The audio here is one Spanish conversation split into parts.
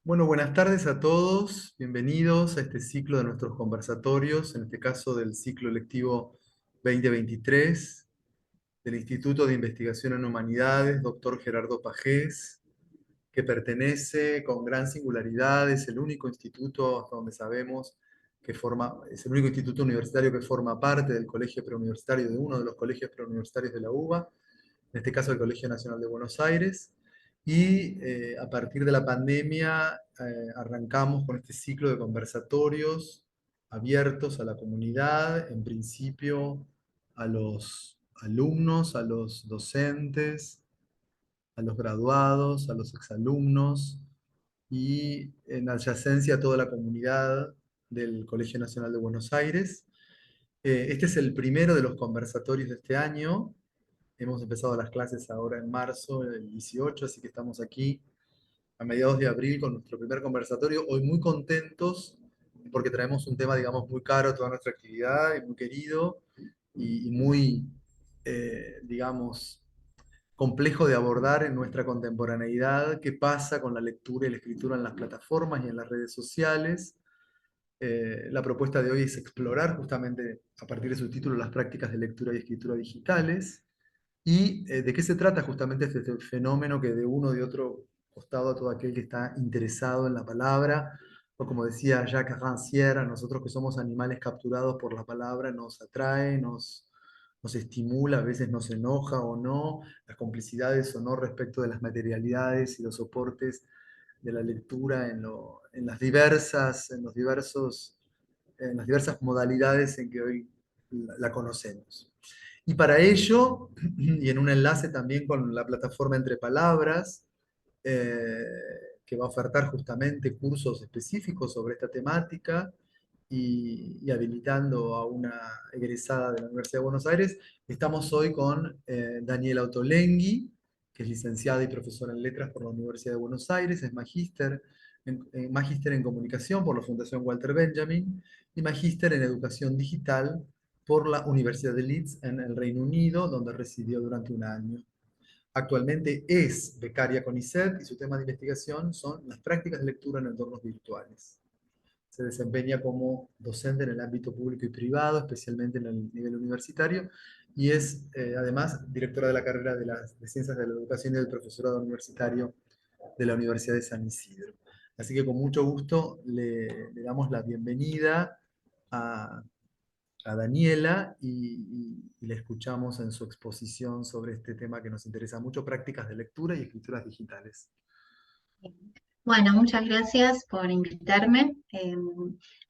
Bueno, buenas tardes a todos. Bienvenidos a este ciclo de nuestros conversatorios, en este caso del ciclo lectivo 2023 del Instituto de Investigación en Humanidades, doctor Gerardo Pajés, que pertenece con gran singularidad, es el único instituto, hasta donde sabemos, es el único instituto universitario que forma parte del colegio preuniversitario, de uno de los colegios preuniversitarios de la UBA, en este caso el Colegio Nacional de Buenos Aires. Y a partir de la pandemia arrancamos con este ciclo de conversatorios abiertos a la comunidad, en principio a los alumnos, a los docentes, a los graduados, a los exalumnos y en adyacencia a toda la comunidad del Colegio Nacional de Buenos Aires. Este es el primero de los conversatorios de este año. Hemos empezado las clases ahora en marzo, el 18, así que estamos aquí a mediados de abril con nuestro primer conversatorio. Hoy muy contentos porque traemos un tema, digamos, muy caro a toda nuestra actividad y muy querido y muy, digamos, complejo de abordar en nuestra contemporaneidad. ¿Qué pasa con la lectura y la escritura en las plataformas y en las redes sociales? La propuesta de hoy es explorar justamente a partir de su título las prácticas de lectura y escritura digitales. ¿Y de qué se trata justamente este fenómeno que de uno o de otro costado a todo aquel que está interesado en la palabra, o como decía Jacques Rancière, a nosotros que somos animales capturados por la palabra, nos atrae, nos estimula, a veces nos enoja o no, las complicidades o no respecto de las materialidades y los soportes de la lectura en las diversas modalidades en que hoy la conocemos. Y para ello, y en un enlace también con la plataforma Entre Palabras, eh, que va a ofertar justamente cursos específicos sobre esta temática y habilitando a una egresada de la Universidad de Buenos Aires, estamos hoy con Daniela Ottolenghi, que es licenciada y profesora en letras por la Universidad de Buenos Aires, es magíster en comunicación por la Fundación Walter Benjamin y magíster en educación digital por la Universidad de Leeds en el Reino Unido, donde residió durante un año. Actualmente es becaria CONICET y su tema de investigación son las prácticas de lectura en entornos virtuales. Se desempeña como docente en el ámbito público y privado, especialmente en el nivel universitario, y es además directora de la carrera de Ciencias de la Educación y del Profesorado Universitario de la Universidad de San Isidro. Así que con mucho gusto le damos la bienvenida a, a Daniela y la escuchamos en su exposición sobre este tema que nos interesa mucho, prácticas de lectura y escrituras digitales. Bueno, muchas gracias por invitarme.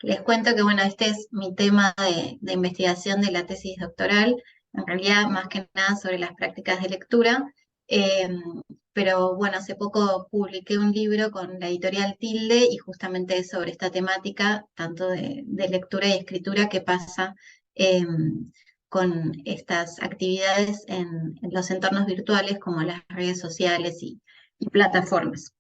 Les cuento que, bueno, este es mi tema de investigación de la tesis doctoral, en realidad más que nada sobre las prácticas de lectura. Eh, pero bueno, hace poco publiqué un libro con la editorial Tilde y justamente es sobre esta temática, tanto de lectura y escritura, que pasa eh, con estas actividades en los entornos virtuales como las redes sociales y plataformas.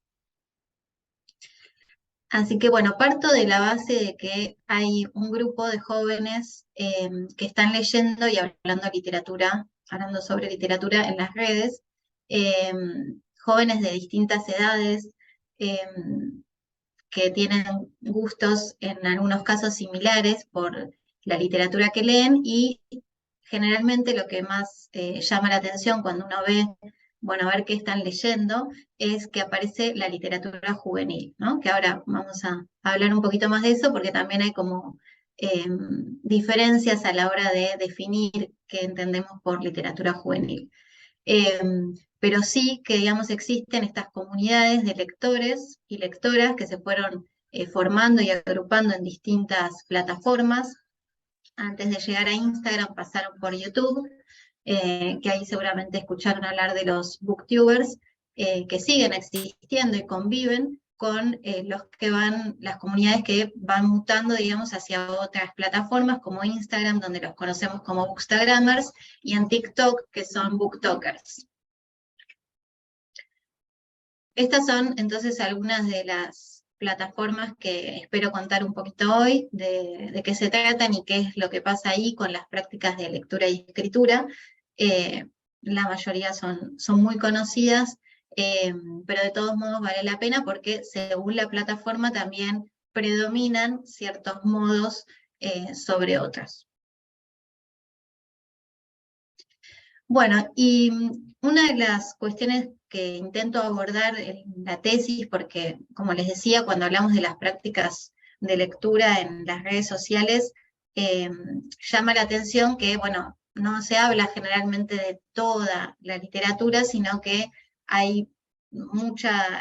Así que bueno, parto de la base de que hay un grupo de jóvenes que están leyendo y hablando sobre literatura en las redes, eh, jóvenes de distintas edades eh, que tienen gustos en algunos casos similares por la literatura que leen y generalmente lo que más llama la atención cuando uno ve, bueno, a ver qué están leyendo, es que aparece la literatura juvenil, ¿no? Que ahora vamos a hablar un poquito más de eso porque también hay como diferencias a la hora de definir qué entendemos por literatura juvenil. Eh, pero sí que, digamos, existen estas comunidades de lectores y lectoras que se fueron formando y agrupando en distintas plataformas. Antes de llegar a Instagram pasaron por YouTube, que ahí seguramente escucharon hablar de los booktubers, que siguen existiendo y conviven con las comunidades que van mutando, digamos, hacia otras plataformas como Instagram, donde los conocemos como bookstagrammers, y en TikTok, que son booktokers. Estas son entonces algunas de las plataformas que espero contar un poquito hoy, de qué se tratan y qué es lo que pasa ahí con las prácticas de lectura y escritura. La mayoría son muy conocidas, pero de todos modos vale la pena porque según la plataforma también predominan ciertos modos sobre otros. Bueno, y una de las cuestiones que intento abordar en la tesis, porque como les decía, cuando hablamos de las prácticas de lectura en las redes sociales, llama la atención que, bueno, no se habla generalmente de toda la literatura, sino que hay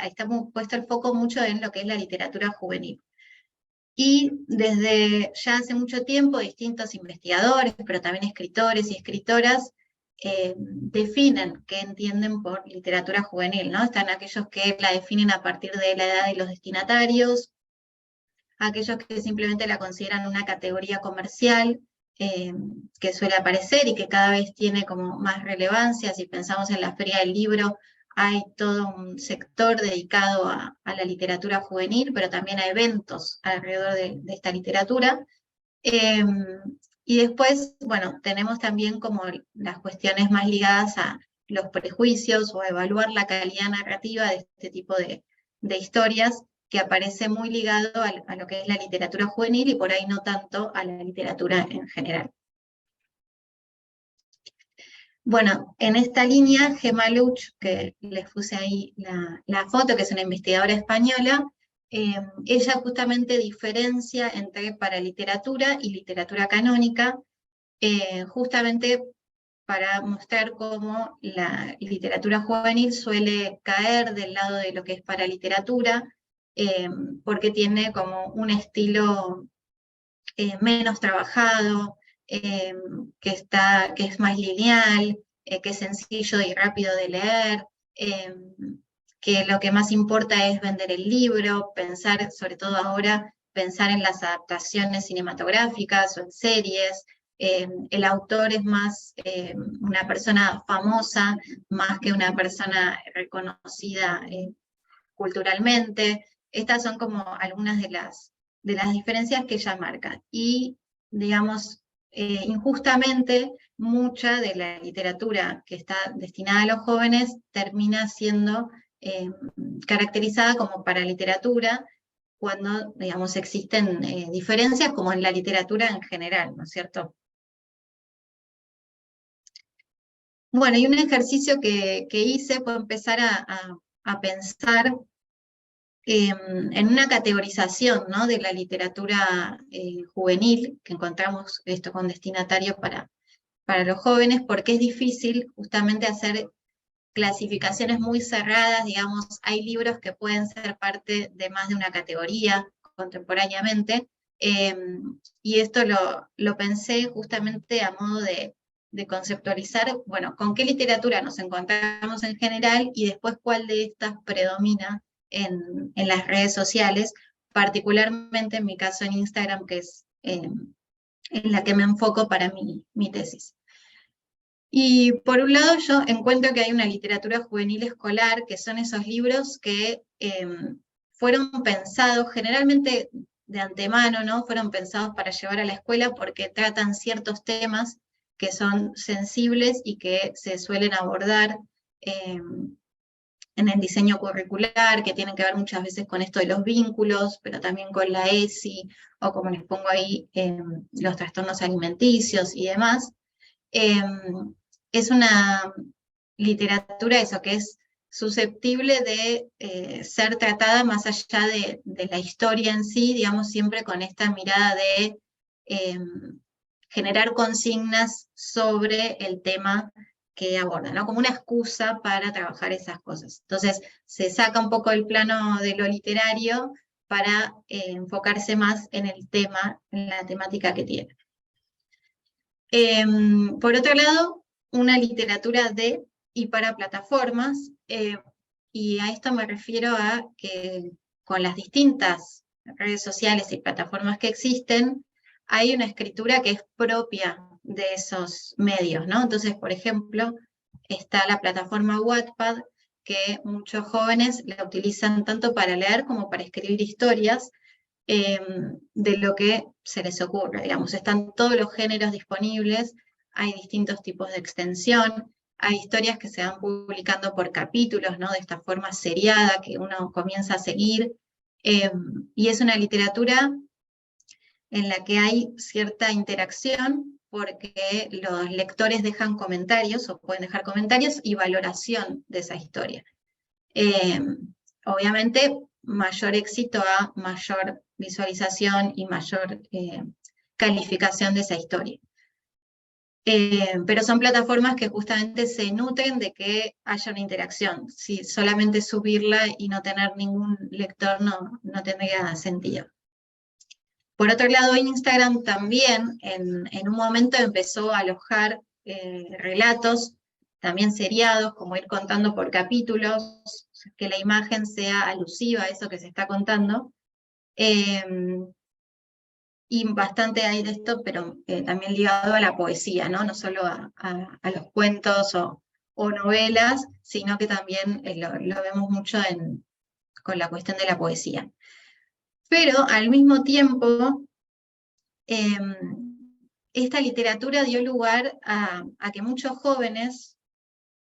está puesto el foco mucho en lo que es la literatura juvenil. Y desde ya hace mucho tiempo distintos investigadores, pero también escritores y escritoras, definen qué entienden por literatura juvenil, ¿no? Están aquellos que la definen a partir de la edad de los destinatarios, aquellos que simplemente la consideran una categoría comercial, que suele aparecer y que cada vez tiene como más relevancia. Si pensamos en la Feria del Libro, hay todo un sector dedicado a la literatura juvenil, pero también a eventos alrededor de esta literatura. Y después, bueno, tenemos también como las cuestiones más ligadas a los prejuicios o a evaluar la calidad narrativa de este tipo de historias, que aparece muy ligado a lo que es la literatura juvenil y por ahí no tanto a la literatura en general. Bueno, en esta línea, Gemma Luch, que les puse ahí la foto, que es una investigadora española, ella justamente diferencia entre paraliteratura y literatura canónica, justamente para mostrar cómo la literatura juvenil suele caer del lado de lo que es paraliteratura, porque tiene como un estilo menos trabajado, que es más lineal, que es sencillo y rápido de leer, que lo que más importa es vender el libro, pensar, sobre todo ahora, pensar en las adaptaciones cinematográficas o en series. El autor es más una persona famosa, más que una persona reconocida culturalmente. Estas son como algunas de las diferencias que ella marca. Y, digamos, injustamente, mucha de la literatura que está destinada a los jóvenes termina siendo caracterizada como para literatura, cuando, digamos, existen diferencias como en la literatura en general, ¿no es cierto? Bueno, y un ejercicio que hice fue empezar a pensar en una categorización, ¿no?, de la literatura juvenil, que encontramos esto con destinatario para los jóvenes, porque es difícil justamente hacer clasificaciones muy cerradas. Digamos, hay libros que pueden ser parte de más de una categoría contemporáneamente, y esto lo pensé justamente a modo de conceptualizar, bueno, con qué literatura nos encontramos en general y después cuál de estas predomina en las redes sociales, particularmente en mi caso en Instagram, que es en la que me enfoco para mi tesis. Y por un lado yo encuentro que hay una literatura juvenil escolar, que son esos libros que fueron pensados generalmente de antemano, ¿no? Fueron pensados para llevar a la escuela porque tratan ciertos temas que son sensibles y que se suelen abordar en el diseño curricular, que tienen que ver muchas veces con esto de los vínculos, pero también con la ESI, o como les pongo ahí, los trastornos alimenticios y demás. Es una literatura, eso, que es susceptible de ser tratada más allá de la historia en sí, digamos, siempre con esta mirada de generar consignas sobre el tema que aborda, ¿no? Como una excusa para trabajar esas cosas. Entonces, se saca un poco el plano de lo literario para enfocarse más en el tema, en la temática que tiene. Por otro lado, una literatura de y para plataformas, y a esto me refiero a que con las distintas redes sociales y plataformas que existen, hay una escritura que es propia de esos medios, ¿no? Entonces, por ejemplo, está la plataforma Wattpad, que muchos jóvenes la utilizan tanto para leer como para escribir historias, de lo que se les ocurre, digamos, están todos los géneros disponibles, hay distintos tipos de extensión, Hay historias que se van publicando por capítulos, ¿no? De esta forma seriada que uno comienza a seguir. Y es una literatura en la que hay cierta interacción porque los lectores dejan comentarios o pueden dejar comentarios y valoración de esa historia. Obviamente, mayor éxito a mayor visualización y mayor calificación de esa historia. Pero son plataformas que justamente se nutren de que haya una interacción. Si solamente subirla y no tener ningún lector no tendría sentido. Por otro lado, Instagram también en un momento empezó a alojar relatos, también seriados, como ir contando por capítulos, que la imagen sea alusiva a eso que se está contando. Y bastante hay de esto, pero también ligado a la poesía, ¿no? No solo a los cuentos o novelas, sino que también lo vemos mucho con la cuestión de la poesía. Pero al mismo tiempo, esta literatura dio lugar a que muchos jóvenes,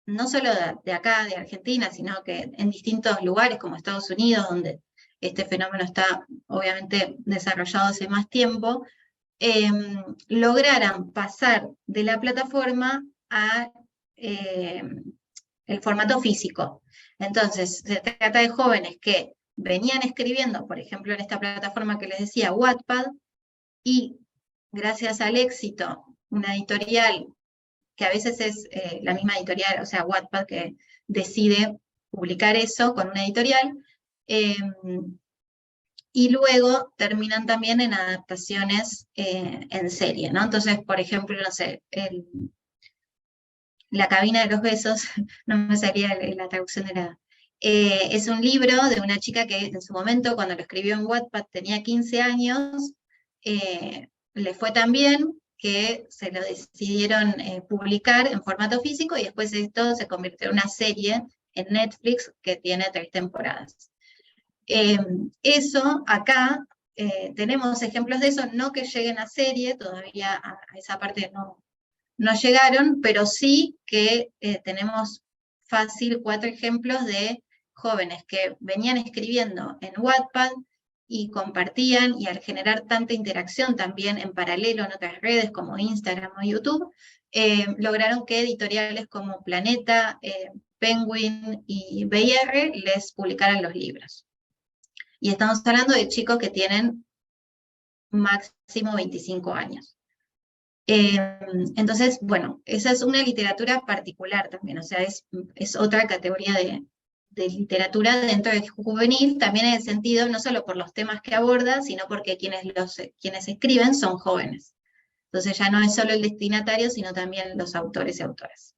no solo de acá, de Argentina, sino que en distintos lugares como Estados Unidos, donde este fenómeno está obviamente desarrollado hace más tiempo, lograran pasar de la plataforma a el formato físico. Entonces, se trata de jóvenes que venían escribiendo, por ejemplo, en esta plataforma que les decía, Wattpad, y gracias al éxito, una editorial, que a veces es la misma editorial, o sea, Wattpad, que decide publicar eso con una editorial, y luego terminan también en adaptaciones en serie, ¿no? Entonces, por ejemplo, no sé, La cabina de los besos, no me salía la traducción de la... es un libro de una chica que en su momento, cuando lo escribió en Wattpad, tenía 15 años, le fue tan bien que se lo decidieron publicar en formato físico y después esto se convirtió en una serie en Netflix que tiene 3 temporadas. Eso acá, tenemos ejemplos de eso, no que lleguen a serie, todavía a esa parte no llegaron, pero sí que tenemos fácil 4 ejemplos de jóvenes que venían escribiendo en Wattpad y compartían, y al generar tanta interacción también en paralelo en otras redes como Instagram o YouTube, lograron que editoriales como Planeta, Penguin y BR les publicaran los libros. Y estamos hablando de chicos que tienen máximo 25 años. Entonces, bueno, esa es una literatura particular también, o sea, es otra categoría de literatura dentro del juvenil, también en el sentido, no solo por los temas que aborda, sino porque quienes escriben son jóvenes. Entonces ya no es solo el destinatario, sino también los autores y autoras.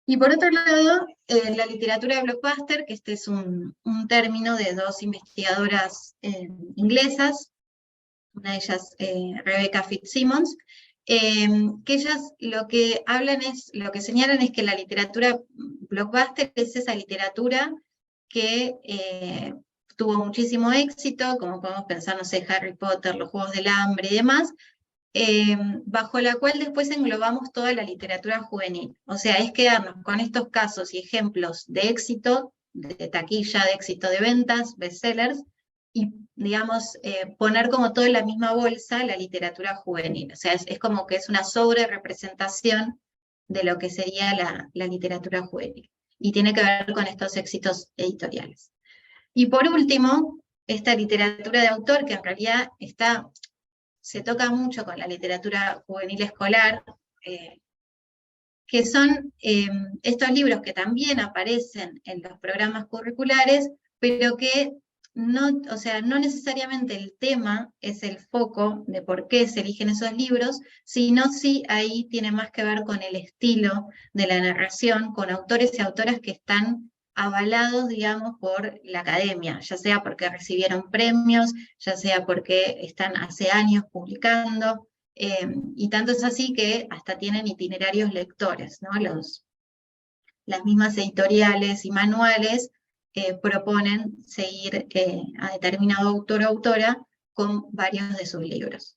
Y por otro lado, la literatura de blockbuster, que este es un término de 2 investigadoras inglesas, una de ellas Rebecca Fitzsimmons, que ellas lo que señalan es que la literatura blockbuster es esa literatura que tuvo muchísimo éxito, como podemos pensar, no sé, Harry Potter, los Juegos del Hambre y demás, bajo la cual después englobamos toda la literatura juvenil. O sea, es quedarnos con estos casos y ejemplos de éxito, de taquilla, de éxito de ventas, bestsellers, y, digamos, poner como todo en la misma bolsa la literatura juvenil. O sea, es como que es una sobre-representación de lo que sería la literatura juvenil. Y tiene que ver con estos éxitos editoriales. Y por último, esta literatura de autor, que en realidad se toca mucho con la literatura juvenil escolar, que son estos libros que también aparecen en los programas curriculares, pero que no, o sea, no necesariamente el tema es el foco de por qué se eligen esos libros, sino sí ahí tiene más que ver con el estilo de la narración, con autores y autoras que están avalados, digamos, por la academia, ya sea porque recibieron premios, ya sea porque están hace años publicando, y tanto es así que hasta tienen itinerarios lectores, ¿no? Las mismas editoriales y manuales proponen seguir a determinado autor o autora con varios de sus libros.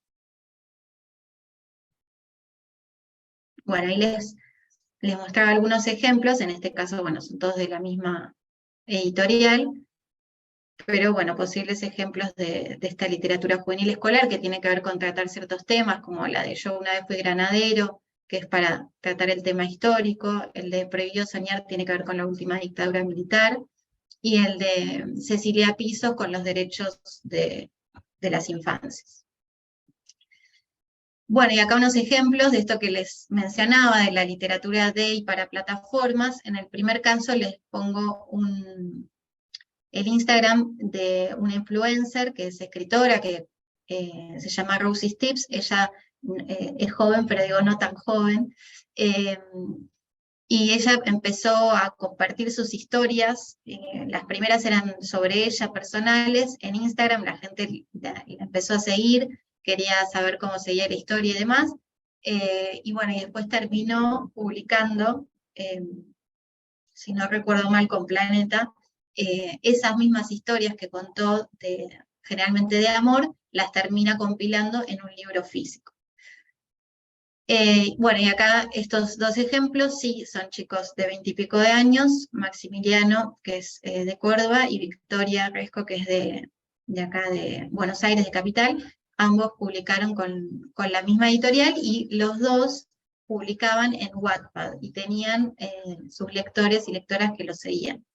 Bueno, ahí les les mostraba algunos ejemplos, en este caso, bueno, son todos de la misma editorial, pero bueno, posibles ejemplos de esta literatura juvenil escolar que tiene que ver con tratar ciertos temas, como la de Yo una vez fui granadero, que es para tratar el tema histórico, el de Prohibido soñar tiene que ver con la última dictadura militar, y el de Cecilia Piso con los derechos de las infancias. Bueno, y acá unos ejemplos de esto que les mencionaba, de la literatura de y para plataformas. En el primer caso les pongo el Instagram de una influencer que es escritora, que se llama Rosie's Tips. Ella es joven, pero digo no tan joven. Y ella empezó a compartir sus historias, las primeras eran sobre ella, personales, en Instagram la gente la empezó a seguir, quería saber cómo seguía la historia y demás, y bueno, y después terminó publicando, si no recuerdo mal, con Planeta, esas mismas historias que contó generalmente de amor, las termina compilando en un libro físico. Bueno, y acá estos dos ejemplos, sí, son chicos de 20 y pico de años, Maximiliano, que es de Córdoba, y Victoria Resco, que es de acá de Buenos Aires, de Capital. Ambos publicaron con la misma editorial y los dos publicaban en Wattpad y tenían sus lectores y lectoras que los seguían.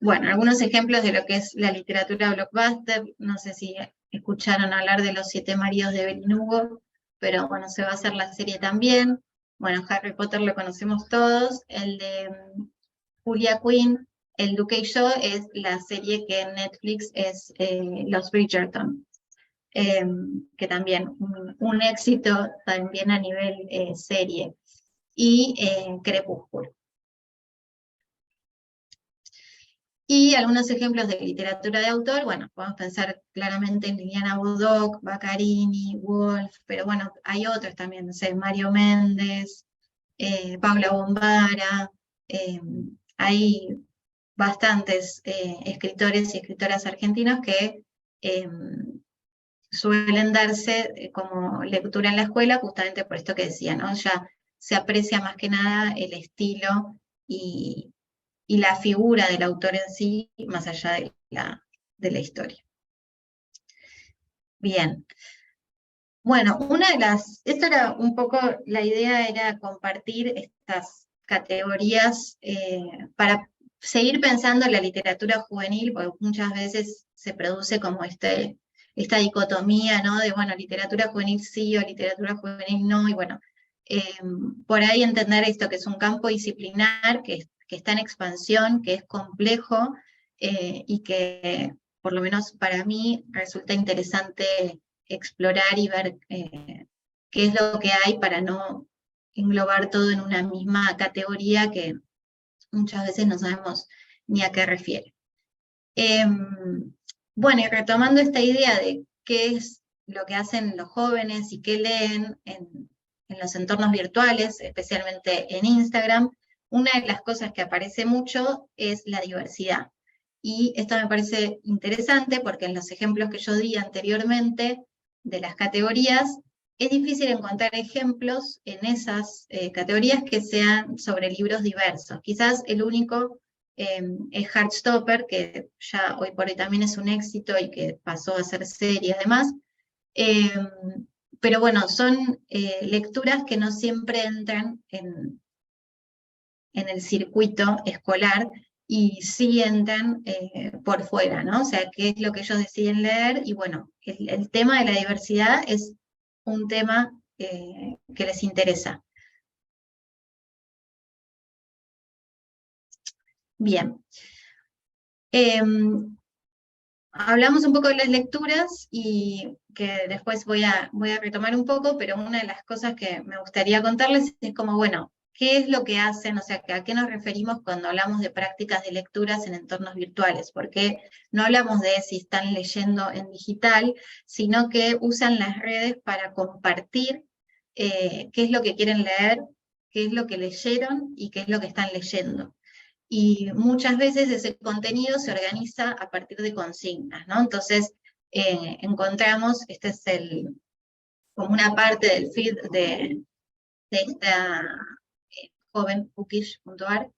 Bueno, algunos ejemplos de lo que es la literatura blockbuster, no sé si escucharon hablar de Los siete maridos de Evelyn Hugo, pero bueno, se va a hacer la serie también. Bueno, Harry Potter lo conocemos todos, el de Julia Quinn, El Duque y yo, es la serie que en Netflix es Los Bridgerton, que también un éxito también a nivel serie, y Crepúsculo. Y algunos ejemplos de literatura de autor, bueno, podemos pensar claramente en Liliana Bodoc, Baccarini, Woolf, pero bueno, hay otros también, no sé, Mario Méndez, Paula Bombara, hay bastantes escritores y escritoras argentinos que suelen darse como lectura en la escuela, justamente por esto que decía, ¿no? Ya se aprecia más que nada el estilo y la figura del autor en sí, más allá de la historia. Bien. Bueno, esto era un poco, la idea era compartir estas categorías para seguir pensando en la literatura juvenil, porque muchas veces se produce como esta dicotomía, ¿no? De, bueno, literatura juvenil sí o literatura juvenil no, y bueno, por ahí entender esto que es un campo disciplinar, que está en expansión, que es complejo, y que, por lo menos para mí, resulta interesante explorar y ver qué es lo que hay para no englobar todo en una misma categoría que muchas veces no sabemos ni a qué refiere. Bueno, y retomando esta idea de qué es lo que hacen los jóvenes y qué leen en los entornos virtuales, especialmente en Instagram, una de las cosas que aparece mucho es la diversidad. Y esto me parece interesante porque en los ejemplos que yo di anteriormente de las categorías, es difícil encontrar ejemplos en esas categorías que sean sobre libros diversos. Quizás el único es Heartstopper, que ya hoy por hoy también es un éxito y que pasó a ser serie además. Pero bueno, son lecturas que no siempre entran en el circuito escolar y sí entran por fuera, ¿no? O sea, qué es lo que ellos deciden leer, y bueno, el tema de la diversidad es un tema que les interesa. Bien. Hablamos un poco de las lecturas y que después voy a retomar un poco, pero una de las cosas que me gustaría contarles es como, bueno, ¿qué es lo que hacen? O sea, ¿a qué nos referimos cuando hablamos de prácticas de lecturas en entornos virtuales? Porque no hablamos de si están leyendo en digital, sino que usan las redes para compartir qué es lo que quieren leer, qué es lo que leyeron y qué es lo que están leyendo. Y muchas veces ese contenido se organiza a partir de consignas, ¿no? Entonces, encontramos, este es como una parte del feed de esta joven, Bookish.ar.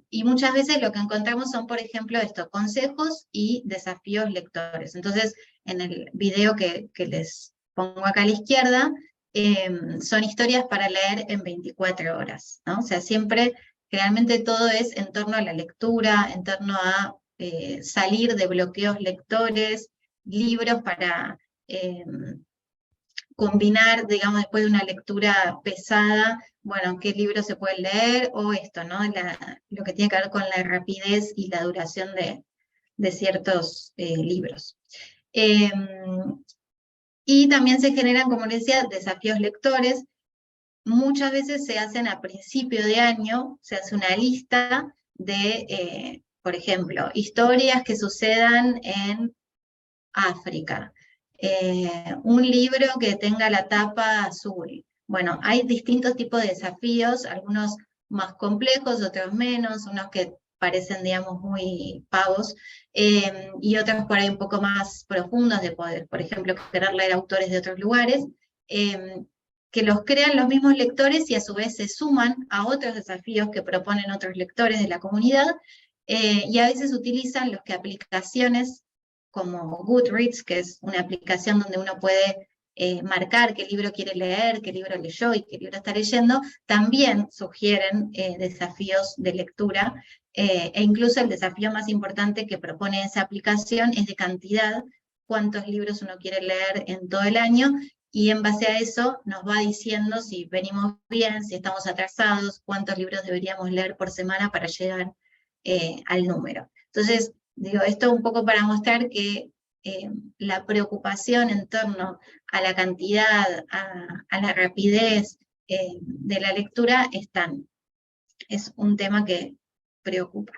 Y muchas veces lo que encontramos son, por ejemplo, estos consejos y desafíos lectores. Entonces, en el video que les pongo acá a la izquierda, son historias para leer en 24 horas, ¿no? O sea, siempre, realmente todo es en torno a la lectura, en torno a salir de bloqueos lectores, libros para combinar, digamos, después de una lectura pesada, bueno, qué libro se puede leer, o esto, ¿no? Lo que tiene que ver con la rapidez y la duración de ciertos libros. Y también se generan, como les decía, desafíos lectores. Muchas veces se hacen a principio de año, se hace una lista de, por ejemplo, historias que sucedan en África. Un libro que tenga la tapa azul. Bueno, hay distintos tipos de desafíos, algunos más complejos, otros menos, unos que parecen, digamos, muy pavos, y otros por ahí un poco más profundos de poder, por ejemplo, querer leer autores de otros lugares, que los crean los mismos lectores y a su vez se suman a otros desafíos que proponen otros lectores de la comunidad, y a veces utilizan los que aplicaciones como Goodreads, que es una aplicación donde uno puede marcar qué libro quiere leer, qué libro leyó y qué libro está leyendo, también sugieren desafíos de lectura, e incluso el desafío más importante que propone esa aplicación es de cantidad, cuántos libros uno quiere leer en todo el año, y en base a eso nos va diciendo si venimos bien, si estamos atrasados, cuántos libros deberíamos leer por semana para llegar al número. Entonces, digo, esto un poco para mostrar que la preocupación en torno a la cantidad, a la rapidez de la lectura es un tema que preocupa.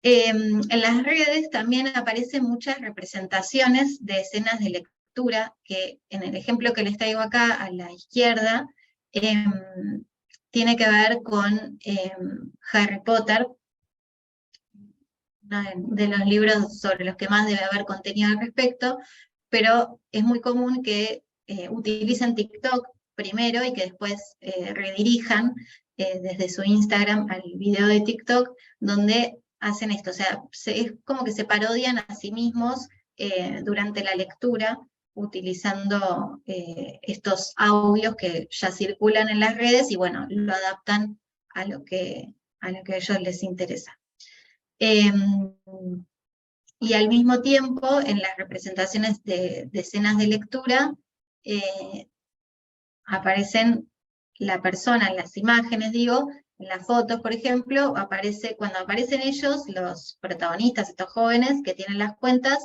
En las redes también aparecen muchas representaciones de escenas de lectura, que en el ejemplo que les traigo acá a la izquierda, tiene que ver con Harry Potter, uno de los libros sobre los que más debe haber contenido al respecto, pero es muy común que utilicen TikTok primero y que después redirijan desde su Instagram al video de TikTok, donde hacen esto, o sea, es como que se parodian a sí mismos durante la lectura, utilizando estos audios que ya circulan en las redes y bueno, lo adaptan a lo que a ellos les interesa. Y al mismo tiempo, en las representaciones de escenas de lectura, aparecen la persona, en las imágenes, digo, en las fotos, por ejemplo, cuando aparecen ellos, los protagonistas, estos jóvenes que tienen las cuentas,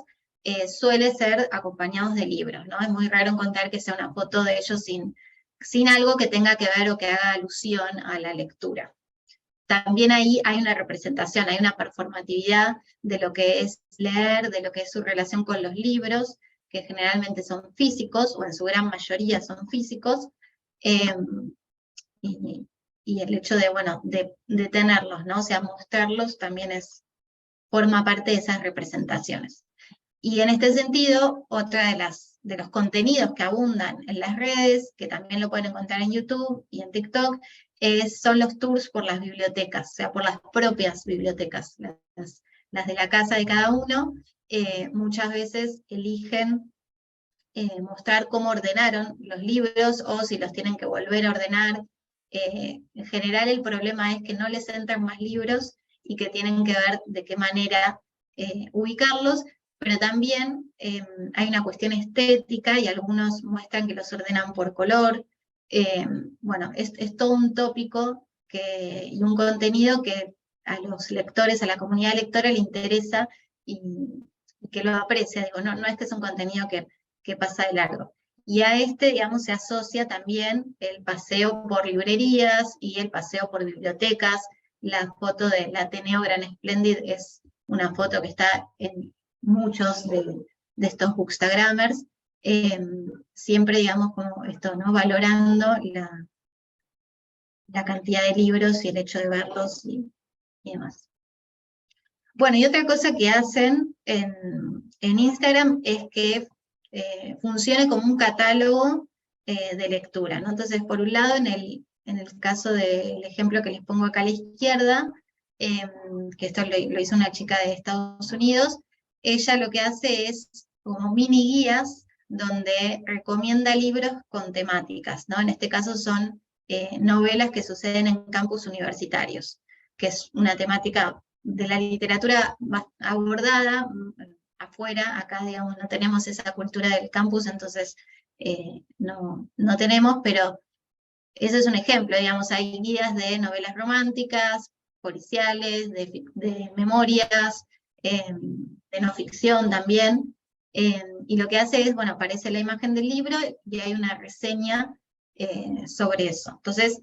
suele ser acompañados de libros, ¿no? Es muy raro encontrar que sea una foto de ellos sin algo que tenga que ver o que haga alusión a la lectura. También ahí hay una representación, hay una performatividad de lo que es leer, de lo que es su relación con los libros, que generalmente son físicos, o en su gran mayoría son físicos, y el hecho de, bueno, de tenerlos, ¿no? O sea, mostrarlos también forma parte de esas representaciones. Y en este sentido, otra de los contenidos que abundan en las redes, que también lo pueden encontrar en YouTube y en TikTok, son los tours por las bibliotecas, o sea, por las propias bibliotecas, las de la casa de cada uno. Muchas veces eligen mostrar cómo ordenaron los libros o si los tienen que volver a ordenar. En general el problema es que no les entran más libros y que tienen que ver de qué manera ubicarlos, pero también hay una cuestión estética y algunos muestran que los ordenan por color. Bueno, es todo un tópico y un contenido que a los lectores, a la comunidad lectora le interesa y que lo aprecia. Digo, no es que es un contenido que pasa de largo. Y a digamos, se asocia también el paseo por librerías y el paseo por bibliotecas. La foto del Ateneo Gran Splendid es una foto que está en muchos de estos bookstagrammers, siempre, digamos, como esto, ¿no? Valorando la cantidad de libros y el hecho de verlos y demás. Bueno, y otra cosa que hacen en Instagram es que funcione como un catálogo de lectura, ¿no? Entonces, por un lado, en el caso del ejemplo que les pongo acá a la izquierda, que esto lo hizo una chica de Estados Unidos, ella lo que hace es como mini guías donde recomienda libros con temáticas, ¿no? En este caso son novelas que suceden en campus universitarios, que es una temática de la literatura más abordada afuera. Acá, digamos, no tenemos esa cultura del campus, entonces no tenemos, pero ese es un ejemplo, digamos, hay guías de novelas románticas, policiales, de memorias, de no ficción también, y lo que hace es, bueno, aparece la imagen del libro y hay una reseña sobre eso. Entonces,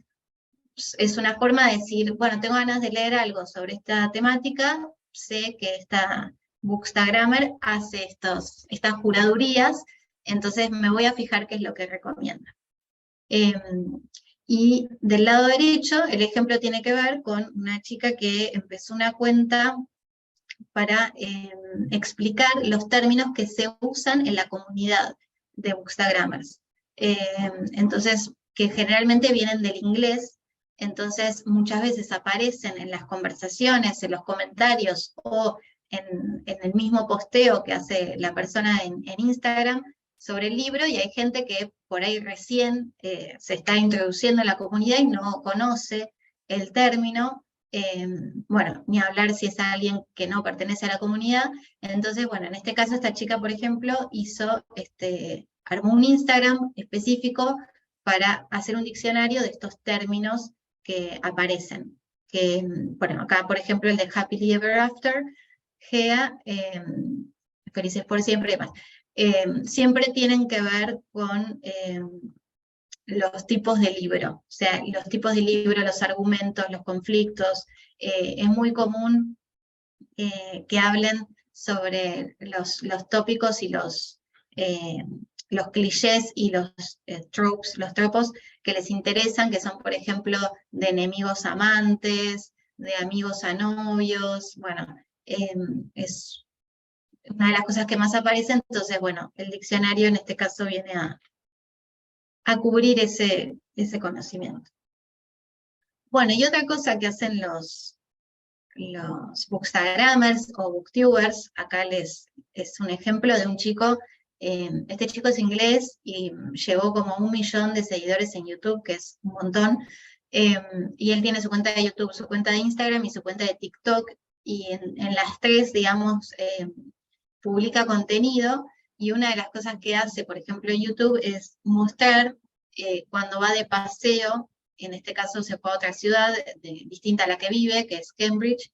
es una forma de decir, bueno, tengo ganas de leer algo sobre esta temática, sé que esta Bookstagrammer hace estas juradurías, entonces me voy a fijar qué es lo que recomienda. Y del lado derecho, el ejemplo tiene que ver con una chica que empezó una cuenta para explicar los términos que se usan en la comunidad de Bookstagrammers. Entonces, que generalmente vienen del inglés, entonces muchas veces aparecen en las conversaciones, en los comentarios o en el mismo posteo que hace la persona en Instagram sobre el libro, y hay gente que por ahí recién se está introduciendo en la comunidad y no conoce el término, bueno, ni hablar si es alguien que no pertenece a la comunidad. Entonces, bueno, en este caso esta chica, por ejemplo, armó un Instagram específico para hacer un diccionario de estos términos que aparecen. Que, bueno, acá, por ejemplo, el de Happily Ever After, GEA, felices por siempre y demás. Siempre tienen que ver con los tipos de libro, o sea, los tipos de libro, los argumentos, los conflictos. Es muy común que hablen sobre los tópicos y los clichés y los tropos que les interesan, que son, por ejemplo, de enemigos a amantes, de amigos a novios. Bueno, es una de las cosas que más aparecen. Entonces, bueno, el diccionario en este caso viene a cubrir ese conocimiento. Bueno, y otra cosa que hacen los bookstagrammers o booktubers, acá es un ejemplo de un chico, este chico es inglés y llegó como 1 millón de seguidores en YouTube, que es un montón, y él tiene su cuenta de YouTube, su cuenta de Instagram y su cuenta de TikTok, y en las tres, digamos, publica contenido, y una de las cosas que hace, por ejemplo, en YouTube es mostrar cuando va de paseo. En este caso se fue a otra ciudad distinta a la que vive, que es Cambridge,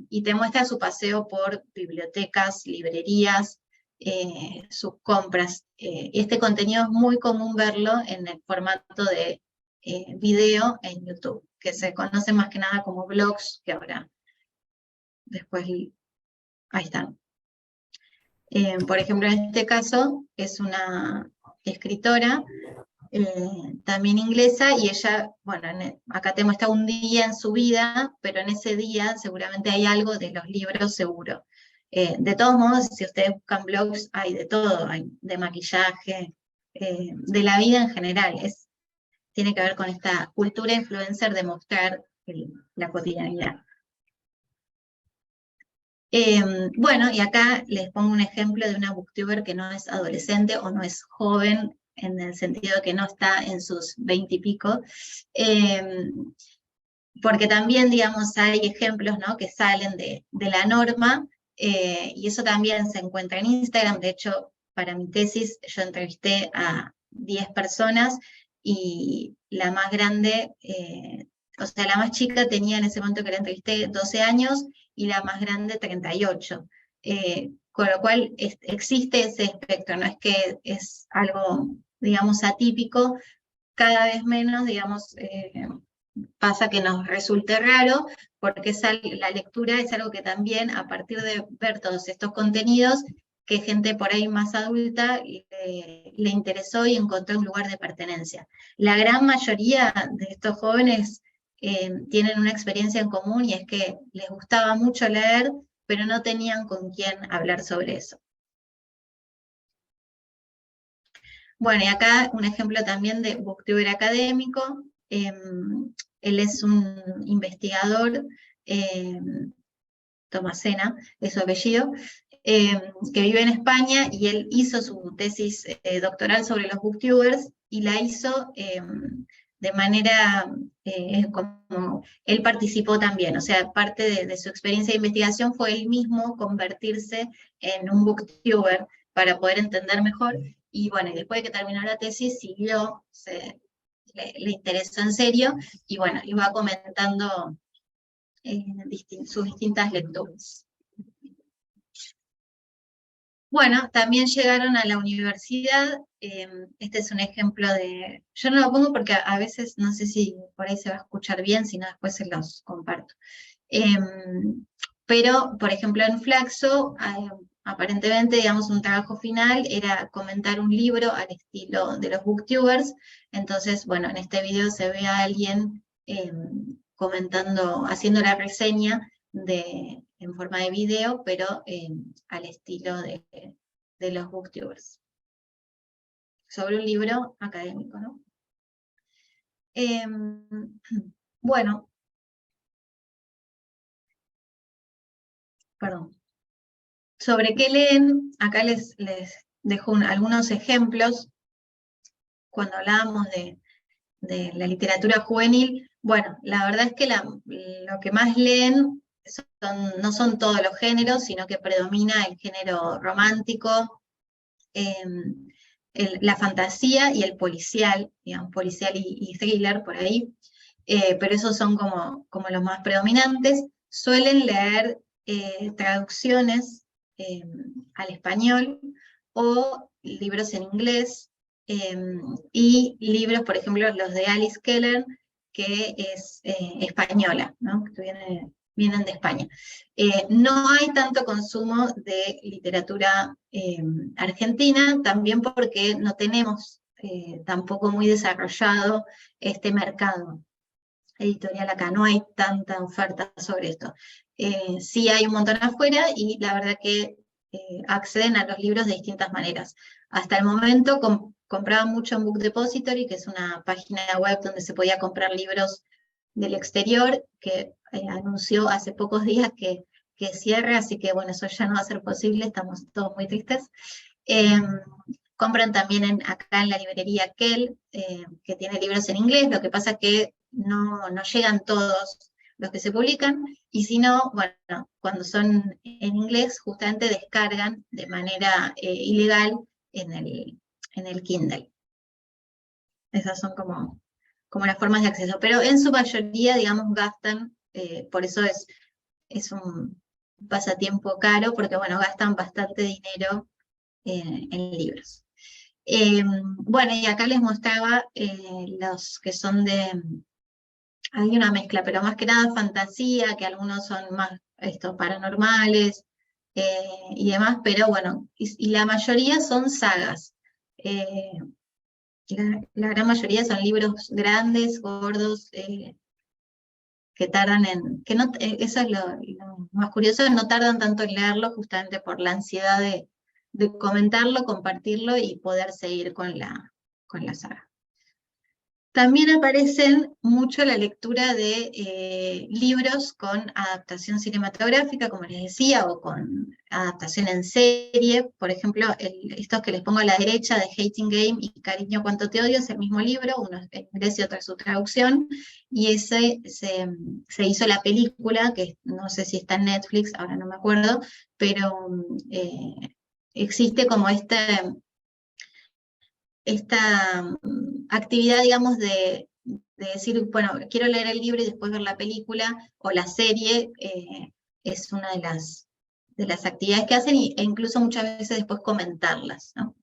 y te muestra su paseo por bibliotecas, librerías, sus compras. Este contenido es muy común verlo en el formato de video en YouTube, que se conoce más que nada como blogs, que ahora después ahí están. Por ejemplo, en este caso es una escritora también inglesa, y ella, bueno, acá te muestra un día en su vida, pero en ese día seguramente hay algo de los libros, seguro. De todos modos, si ustedes buscan blogs, hay de todo, hay de maquillaje, de la vida en general. Tiene que ver con esta cultura influencer de mostrar la cotidianidad. Bueno, y acá les pongo un ejemplo de una booktuber que no es adolescente o no es joven, en el sentido de que no está en sus 20 y pico, porque también, digamos, hay ejemplos, ¿no?, que salen de la norma, y eso también se encuentra en Instagram. De hecho, para mi tesis yo entrevisté a 10 personas, y la más grande, o sea, la más chica tenía en ese momento que la entrevisté 12 años, y la más grande 38. Con lo cual existe ese espectro, no es que es algo, digamos, atípico. Cada vez menos, digamos, pasa que nos resulte raro, porque la lectura es algo que también, a partir de ver todos estos contenidos, que gente por ahí más adulta le interesó y encontró un lugar de pertenencia. La gran mayoría de estos jóvenes tienen una experiencia en común, y es que les gustaba mucho leer, pero no tenían con quién hablar sobre eso. Bueno, y acá un ejemplo también de booktuber académico. Él es un investigador, Tomasena es su apellido, que vive en España, y él hizo su tesis doctoral sobre los booktubers, y la hizo de manera, como él participó también, o sea, parte de su experiencia de investigación fue él mismo convertirse en un booktuber para poder entender mejor, y bueno, y después de que terminó la tesis, siguió, le interesó en serio, y bueno, iba comentando sus distintas lecturas. Bueno, también llegaron a la universidad. Este es un ejemplo de, yo no lo pongo porque a veces no sé si por ahí se va a escuchar bien, si no después se los comparto. Pero, por ejemplo, en Flaxo, aparentemente, digamos, un trabajo final era comentar un libro al estilo de los booktubers. Entonces, bueno, en este video se ve a alguien comentando, haciendo la reseña en forma de video, pero al estilo de los booktubers. Sobre un libro académico, ¿no? Bueno, perdón. Sobre qué leen, acá les dejo algunos ejemplos. Cuando hablábamos de la literatura juvenil, bueno, la verdad es que lo que más leen no son todos los géneros, sino que predomina el género romántico, la fantasía y el policial, digamos, policial y thriller por ahí, pero esos son como los más predominantes. Suelen leer traducciones al español o libros en inglés, y libros, por ejemplo, los de Alice Keller, que es española, ¿no? Que vienen de España. No hay tanto consumo de literatura argentina, también porque no tenemos tampoco muy desarrollado este mercado editorial acá, no hay tanta oferta sobre esto. Sí hay un montón afuera, y la verdad que acceden a los libros de distintas maneras. Hasta el momento compraba mucho en Book Depository, que es una página web donde se podía comprar libros del exterior, que anunció hace pocos días que cierra, así que bueno, eso ya no va a ser posible, estamos todos muy tristes. Compran también acá en la librería Kell, que tiene libros en inglés, lo que pasa es que no llegan todos los que se publican, y si no, bueno, cuando son en inglés, justamente descargan de manera ilegal en el Kindle. Esas son como las formas de acceso, pero en su mayoría, digamos, gastan, por eso es un pasatiempo caro, porque bueno, gastan bastante dinero en libros. Bueno, y acá les mostraba los que son hay una mezcla, pero más que nada fantasía, que algunos son más paranormales y demás, pero bueno, y la mayoría son sagas. La gran mayoría son libros grandes, gordos, que tardan eso es lo más curioso, no tardan tanto en leerlo, justamente por la ansiedad de comentarlo, compartirlo y poder seguir con la saga. También aparecen mucho la lectura de libros con adaptación cinematográfica, como les decía, o con adaptación en serie. Por ejemplo, estos que les pongo a la derecha, de Hating Game y Cariño, cuánto te odio, es el mismo libro, uno en inglés y otro es su traducción, y ese se hizo la película, que no sé si está en Netflix, ahora no me acuerdo, pero existe como esta actividad, digamos, de decir, bueno, quiero leer el libro y después ver la película o la serie, es una de las actividades que hacen, e incluso muchas veces después comentarlas, ¿no?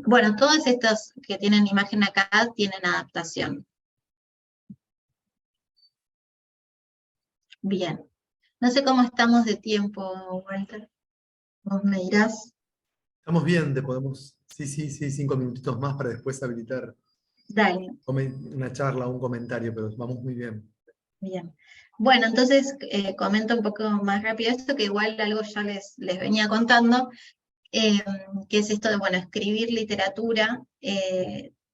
Bueno, todos estos que tienen imagen acá tienen adaptación. Bien. No sé cómo estamos de tiempo, Walter. Vos me dirás. Estamos bien, podemos, sí, 5 minutitos más para después habilitar Dale. una charla o un comentario, pero vamos muy bien. Bien. Bueno, entonces comento un poco más rápido esto, que igual algo ya les venía contando. que es esto de, bueno, escribir literatura.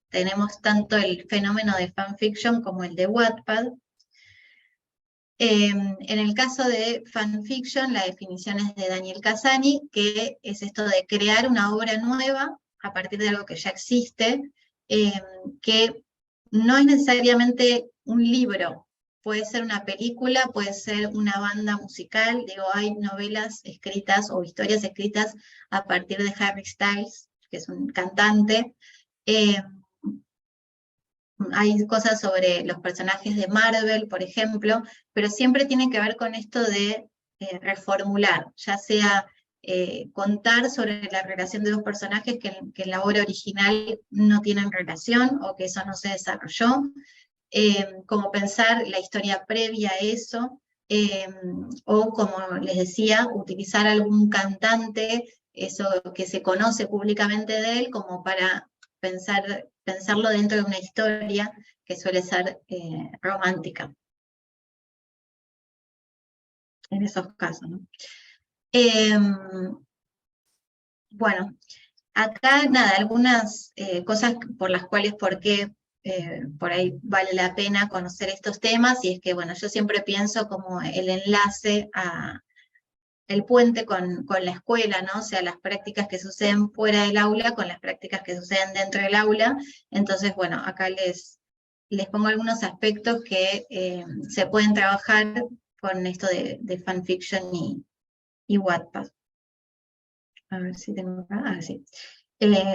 Tenemos tanto el fenómeno de fanfiction como el de Wattpad. En el caso de fanfiction, la definición es de Daniel Casani, que es esto de crear una obra nueva a partir de algo que ya existe, que no es necesariamente un libro, puede ser una película, puede ser una banda musical, digo, hay novelas escritas o historias escritas a partir de Harry Styles, que es un cantante. Hay cosas sobre los personajes de Marvel, por ejemplo, pero siempre tiene que ver con esto de reformular, ya sea contar sobre la relación de dos personajes que en la obra original no tienen relación o que eso no se desarrolló, como pensar la historia previa a eso, o como les decía, utilizar algún cantante, eso que se conoce públicamente de él, como para pensarlo dentro de una historia que suele ser romántica, en esos casos, ¿no? Bueno, acá nada, algunas cosas por las cuales, por qué por ahí vale la pena conocer estos temas, y es que, bueno, yo siempre pienso como el enlace el puente con la escuela, ¿no? O sea, las prácticas que suceden fuera del aula con las prácticas que suceden dentro del aula. Entonces, bueno, acá les pongo algunos aspectos que se pueden trabajar con esto de fanfiction y Wattpad. A ver si tengo acá, sí.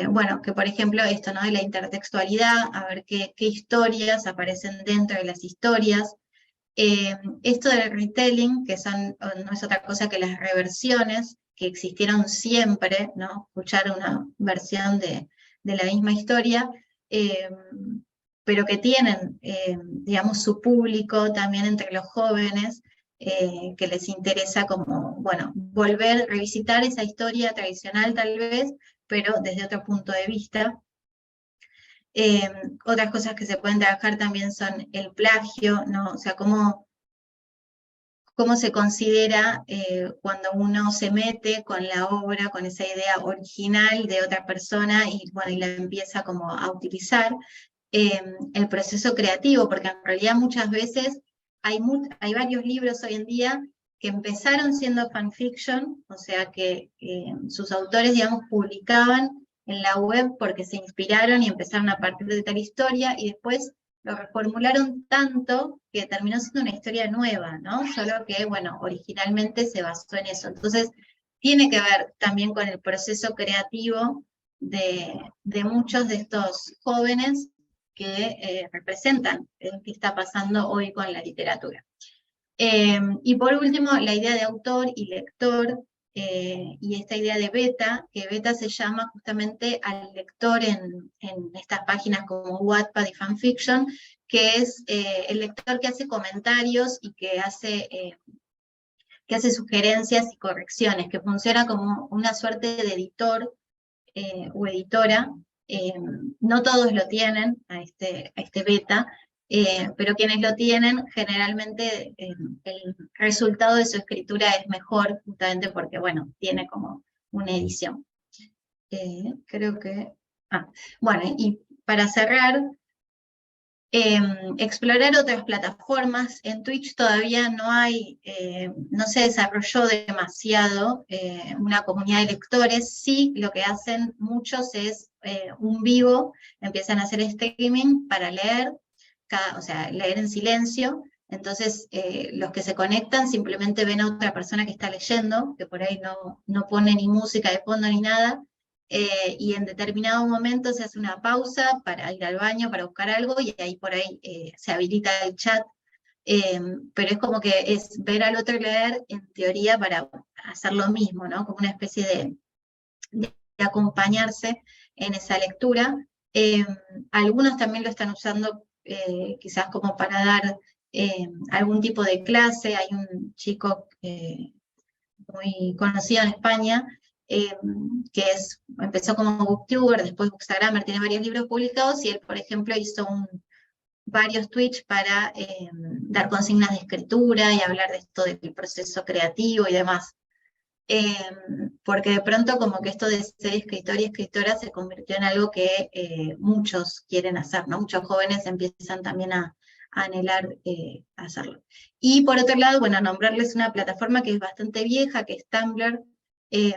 Bueno, que por ejemplo esto, ¿no? De la intertextualidad, a ver qué historias aparecen dentro de las historias. Esto del retelling, que no es otra cosa que las reversiones, que existieron siempre, ¿no? Escuchar una versión de la misma historia, pero que tienen, digamos, su público también entre los jóvenes, que les interesa como, bueno, volver, revisitar esa historia tradicional tal vez, pero desde otro punto de vista. Otras cosas que se pueden trabajar también son el plagio, ¿no? O sea, cómo se considera cuando uno se mete con la obra, con esa idea original de otra persona y, bueno, y la empieza como a utilizar. El proceso creativo, porque en realidad muchas veces hay varios libros hoy en día que empezaron siendo fanfiction, o sea que sus autores, digamos, publicaban en la web porque se inspiraron y empezaron a partir de tal historia, y después lo reformularon tanto que terminó siendo una historia nueva, ¿no? Solo que, bueno, originalmente se basó en eso. Entonces, tiene que ver también con el proceso creativo de muchos de estos jóvenes que representan qué está pasando hoy con la literatura. Y por último, la idea de autor y lector, y esta idea de beta, que beta se llama justamente al lector en estas páginas como Wattpad y Fanfiction, que es el lector que hace comentarios y que hace sugerencias y correcciones, que funciona como una suerte de editor o editora. No todos lo tienen a este beta, pero quienes lo tienen, generalmente el resultado de su escritura es mejor, justamente porque, bueno, tiene como una edición. Creo que... bueno, y para cerrar, explorar otras plataformas. En Twitch todavía no se desarrolló demasiado una comunidad de lectores. Sí, lo que hacen muchos es un vivo, empiezan a hacer streaming para leer, o sea, leer en silencio. Entonces, los que se conectan simplemente ven a otra persona que está leyendo, que por ahí no pone ni música de fondo ni nada, y en determinado momento se hace una pausa para ir al baño, para buscar algo, y ahí por ahí se habilita el chat, pero es como que es ver al otro leer en teoría para hacer lo mismo, ¿no? Como una especie de acompañarse en esa lectura. Algunos también lo están usando quizás como para dar algún tipo de clase. Hay un chico muy conocido en España, que empezó como booktuber, después bookstagrammer, tiene varios libros publicados, y él, por ejemplo, hizo varios tweets para dar consignas de escritura y hablar de esto del proceso creativo y demás. porque de pronto como que esto de ser escritor y escritora se convirtió en algo que muchos quieren hacer, ¿no? Muchos jóvenes empiezan también a anhelar hacerlo. Y por otro lado, bueno, nombrarles una plataforma que es bastante vieja, que es Tumblr, eh,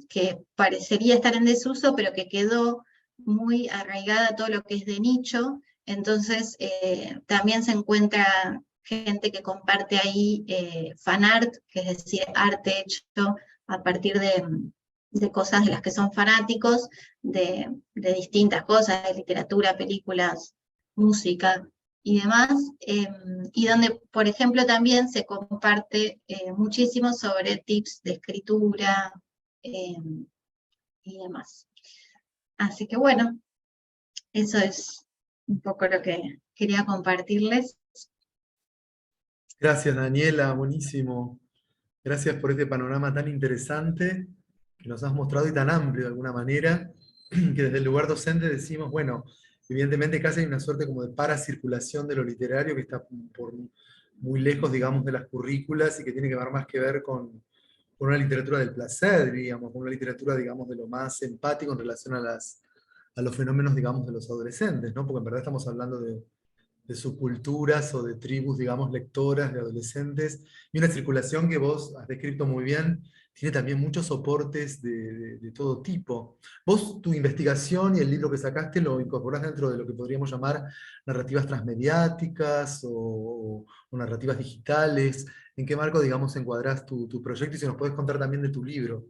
que parecería estar en desuso, pero que quedó muy arraigada a todo lo que es de nicho. Entonces, también se encuentra gente que comparte ahí fanart, que es decir, arte hecho a partir de cosas de las que son fanáticos, de distintas cosas, de literatura, películas, música y demás, y donde, por ejemplo, también se comparte muchísimo sobre tips de escritura eh, y demás. Así que bueno, eso es un poco lo que quería compartirles. Gracias, Daniela, buenísimo. Gracias por este panorama tan interesante que nos has mostrado y tan amplio de alguna manera, que desde el lugar docente decimos, bueno, evidentemente casi hay una suerte como de paracirculación de lo literario que está por muy lejos, digamos, de las currículas y que tiene que ver más que ver con una literatura del placer, digamos, con una literatura, digamos, de lo más empático en relación a los fenómenos, digamos, de los adolescentes, ¿no? Porque en verdad estamos hablando de subculturas o de tribus, digamos, lectoras, de adolescentes, y una circulación que vos has descrito muy bien, tiene también muchos soportes de todo tipo. Vos, tu investigación y el libro que sacaste lo incorporás dentro de lo que podríamos llamar narrativas transmediáticas o narrativas digitales. ¿En qué marco, digamos, encuadrás tu proyecto? Y si nos podés contar también de tu libro.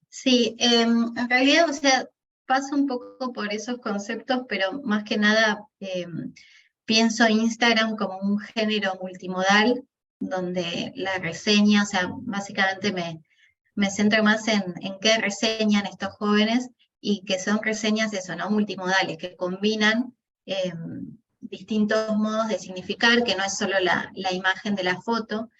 Sí, en realidad, o sea, paso un poco por esos conceptos, pero más que nada pienso Instagram como un género multimodal, donde la reseña, o sea, básicamente me centro más en qué reseñan estos jóvenes y que son reseñas eso, ¿no? Multimodales, que combinan distintos modos de significar, que no es solo la imagen de la foto,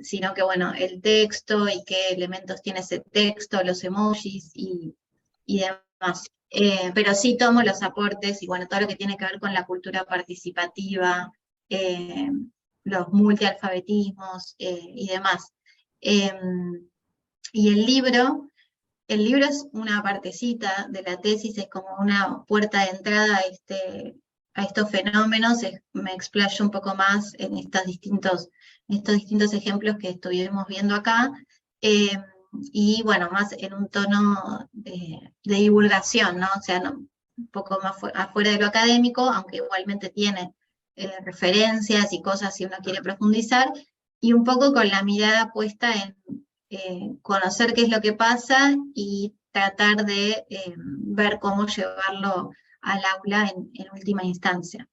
sino que, bueno, el texto y qué elementos tiene ese texto, los emojis y demás. Pero sí tomo los aportes y, bueno, todo lo que tiene que ver con la cultura participativa, eh, los multialfabetismos y demás. Y el libro es una partecita de la tesis, es como una puerta de entrada a estos fenómenos, me explayo un poco más en estos distintos ejemplos que estuvimos viendo acá, eh, y bueno, más en un tono de divulgación, ¿no? O sea, un poco más afuera de lo académico, aunque igualmente tiene referencias y cosas si uno quiere profundizar, y un poco con la mirada puesta en conocer qué es lo que pasa y tratar de ver cómo llevarlo al aula en última instancia.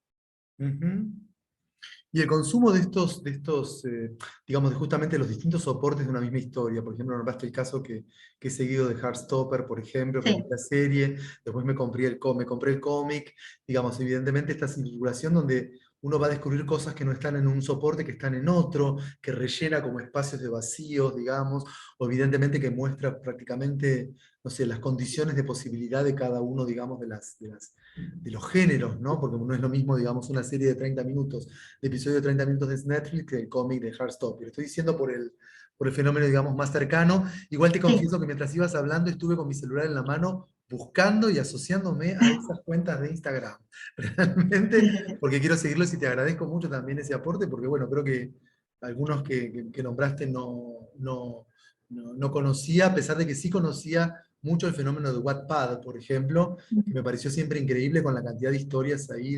Ujú. Y el consumo de estos digamos, de justamente los distintos soportes de una misma historia. Por ejemplo, nombraste el caso que he seguido de Heartstopper, por ejemplo, que vi Sí. la serie, después me compré el cómic. Digamos, evidentemente esta circulación donde uno va a descubrir cosas que no están en un soporte, que están en otro, que rellena como espacios de vacíos, digamos, o evidentemente que muestra prácticamente, no sé, las condiciones de posibilidad de cada uno, digamos, de los géneros, ¿no? Porque no es lo mismo, digamos, una serie de 30 minutos de episodio de 30 minutos de Netflix que el cómic de Heartstopper. Lo estoy diciendo por el fenómeno, digamos, más cercano. Igual te Sí. confieso que mientras ibas hablando estuve con mi celular en la mano buscando y asociándome a esas cuentas de Instagram. Realmente, porque quiero seguirlos y te agradezco mucho también ese aporte, porque bueno, creo que algunos que nombraste no conocía, a pesar de que sí conocía mucho el fenómeno de Wattpad, por ejemplo, que me pareció siempre increíble con la cantidad de historias ahí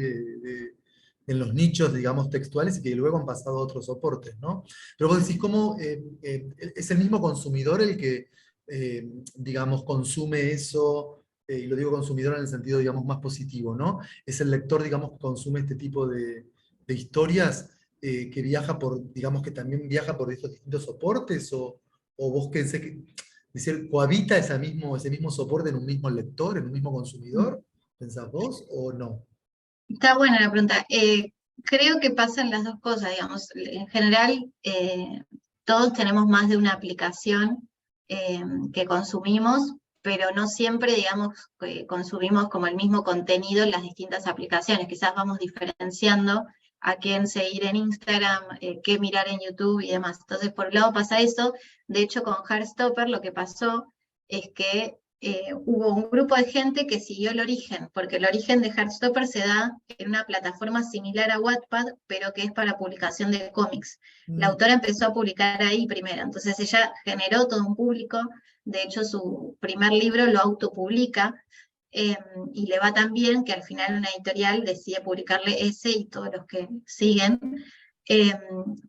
en los nichos, digamos, textuales y que luego han pasado a otros soportes, ¿no? Pero vos decís, ¿cómo es el mismo consumidor el que, digamos, consume eso? Y lo digo consumidor en el sentido, digamos, más positivo, ¿no? Es el lector, digamos, que consume este tipo de historias que viaja por, digamos, que también viaja por estos distintos soportes, o vos pensés que, es decir, cohabita ese mismo soporte en un mismo lector, en un mismo consumidor, ¿pensás vos o no? Está buena la pregunta. Creo que pasan las dos cosas, digamos. En general, todos tenemos más de una aplicación que consumimos, pero no siempre, digamos, consumimos como el mismo contenido en las distintas aplicaciones. Quizás vamos diferenciando a quién seguir en Instagram, qué mirar en YouTube y demás. Entonces, por un lado pasa eso. De hecho, con Heartstopper lo que pasó es que hubo un grupo de gente que siguió el origen, porque el origen de Heartstopper se da en una plataforma similar a Wattpad, pero que es para publicación de cómics. La Mm, autora empezó a publicar ahí primero, entonces ella generó todo un público. De hecho, su primer libro lo autopublica, eh, y le va tan bien que al final una editorial decide publicarle ese y todos los que siguen. Eh,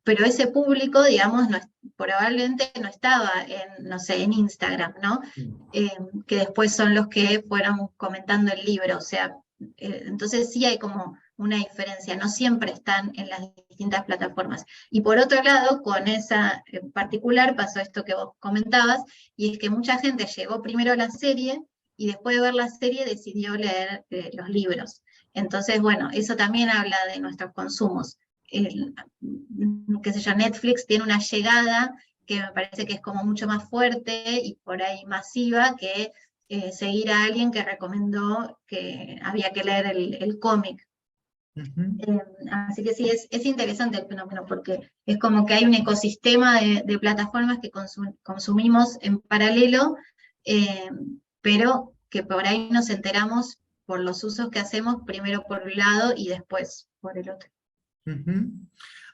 pero ese público, digamos, no, probablemente no estaba en, no sé, en Instagram, ¿no? mm, Eh, que después son los que fueron comentando el libro, o sea, entonces sí hay como una diferencia, no siempre están en las distintas plataformas. Y por otro lado, con esa en particular pasó esto que vos comentabas, y es que mucha gente llegó primero a la serie y después de ver la serie decidió leer los libros. Entonces, bueno, eso también habla de nuestros consumos. El, qué sé yo, Netflix tiene una llegada que me parece que es como mucho más fuerte y por ahí masiva que seguir a alguien que recomendó que había que leer el cómic. ujú. Así que sí, es interesante el fenómeno porque es como que hay un ecosistema de plataformas que consumimos en paralelo, eh, pero que por ahí nos enteramos por los usos que hacemos, primero por un lado y después por el otro. Ujú.